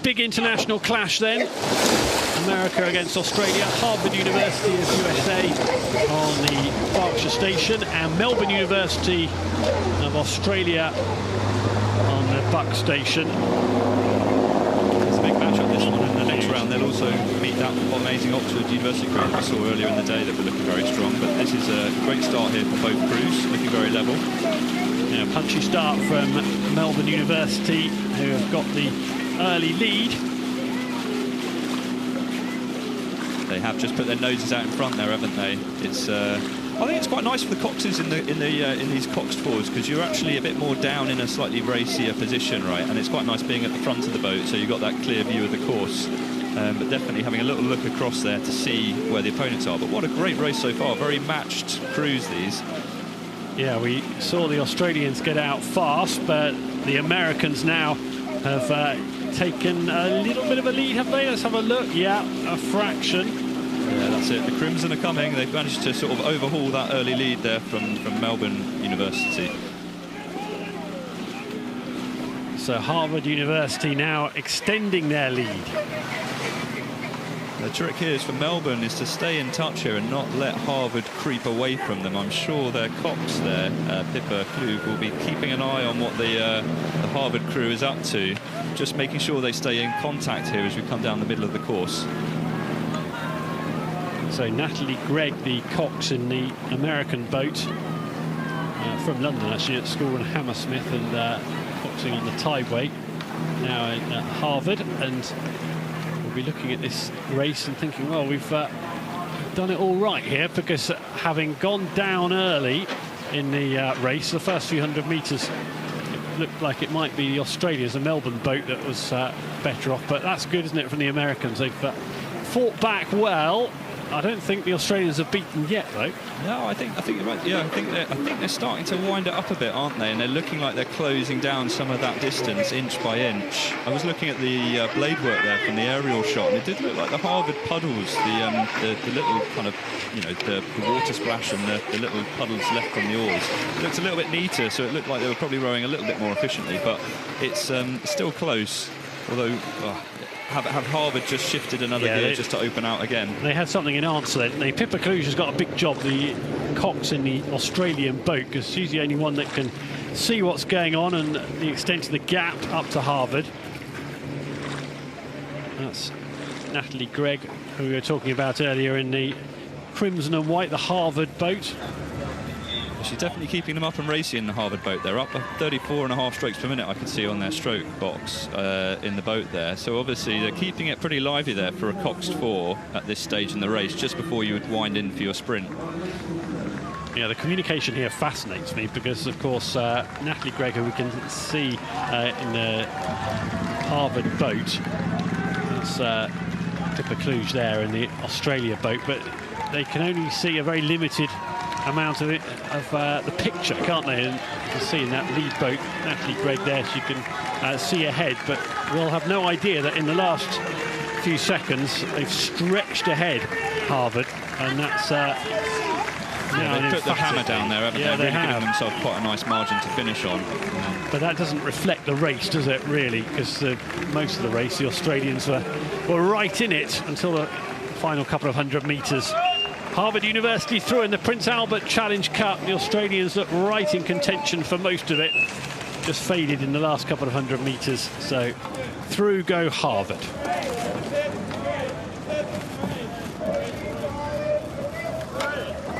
Big international clash then. America against Australia. Harvard University of USA on the Berkshire station, and Melbourne University of Australia on the Buck station. It's a big matchup, this one. In the next round, they'll also meet that amazing Oxford University crew that we saw earlier in the day that were looking very strong. But this is a great start here for both crews, looking very level. Yeah, punchy start from Melbourne University, who have got the early lead. They have just put their noses out in front there, haven't they? It's I think it's quite nice for the coxes in these coxed fours, because you're actually a bit more down in a slightly racier position, right? And it's quite nice being at the front of the boat, so you've got that clear view of the course. But definitely having a little look across there to see where the opponents are. But what a great race so far! Very matched crews, these. Yeah, we saw the Australians get out fast, but the Americans now have taken a little bit of a lead, have they? Let's have a look. Yeah, a fraction. Yeah, that's it. The Crimson are coming. They've managed to sort of overhaul that early lead there from Melbourne University. So Harvard University now extending their lead. The trick here is for Melbourne is to stay in touch here and not let Harvard creep away from them. I'm sure their cox there, Pippa Klug, will be keeping an eye on what the Harvard crew is up to, just making sure they stay in contact here as we come down the middle of the course. So Natalie Gregg, the cox in the American boat, from London actually, at school in Hammersmith, and coxing on the tideway, now at Harvard, and we'll be looking at this race and thinking, well, we've done it all right here, because having gone down early in the race, the first few hundred metres, it looked like it might be the Australians, the Melbourne boat, that was better off. But that's good, isn't it, from the Americans? They've fought back well. I don't think the Australians have beaten yet, though. No, I think you're right. Yeah, I think they're starting to wind it up a bit, aren't they? And they're looking like they're closing down some of that distance, inch by inch. I was looking at the blade work there from the aerial shot, and it did look like the Harvard puddles, the little kind of, you know, the water splash and the little puddles left from the oars. It looked a little bit neater, so it looked like they were probably rowing a little bit more efficiently. But it's still close, although. Have Harvard just shifted another gear just to open out again? They had something in answer then. Pippa Klug has got a big job, the cox in the Australian boat, because she's the only one that can see what's going on and the extent of the gap up to Harvard. That's Natalie Gregg, who we were talking about earlier, in the crimson and white, the Harvard boat. She's definitely keeping them up and racing in the Harvard boat. They're up 34.5 strokes per minute, I can see on their stroke box in the boat there. So obviously they're keeping it pretty lively there for a coxed four at this stage in the race, just before you would wind in for your sprint. Yeah, the communication here fascinates me, because of course Natalie Gregg, who we can see in the Harvard boat, that's Pippa Klug there in the Australia boat, but they can only see a very limited amount of it, of the picture, can't they? And you can see in that lead boat, Natalie Gregg there, she can see ahead, but we'll have no idea that in the last few seconds they've stretched ahead, Harvard, and that's they've put the hammer down there, haven't they? Really giving themselves quite a nice margin to finish on. But that doesn't reflect the race, does it, really? Because most of the race, the Australians were right in it until the final couple of hundred metres. Harvard University through in the Prince Albert Challenge Cup. The Australians look right in contention for most of it. Just faded in the last couple of hundred metres. So through go Harvard.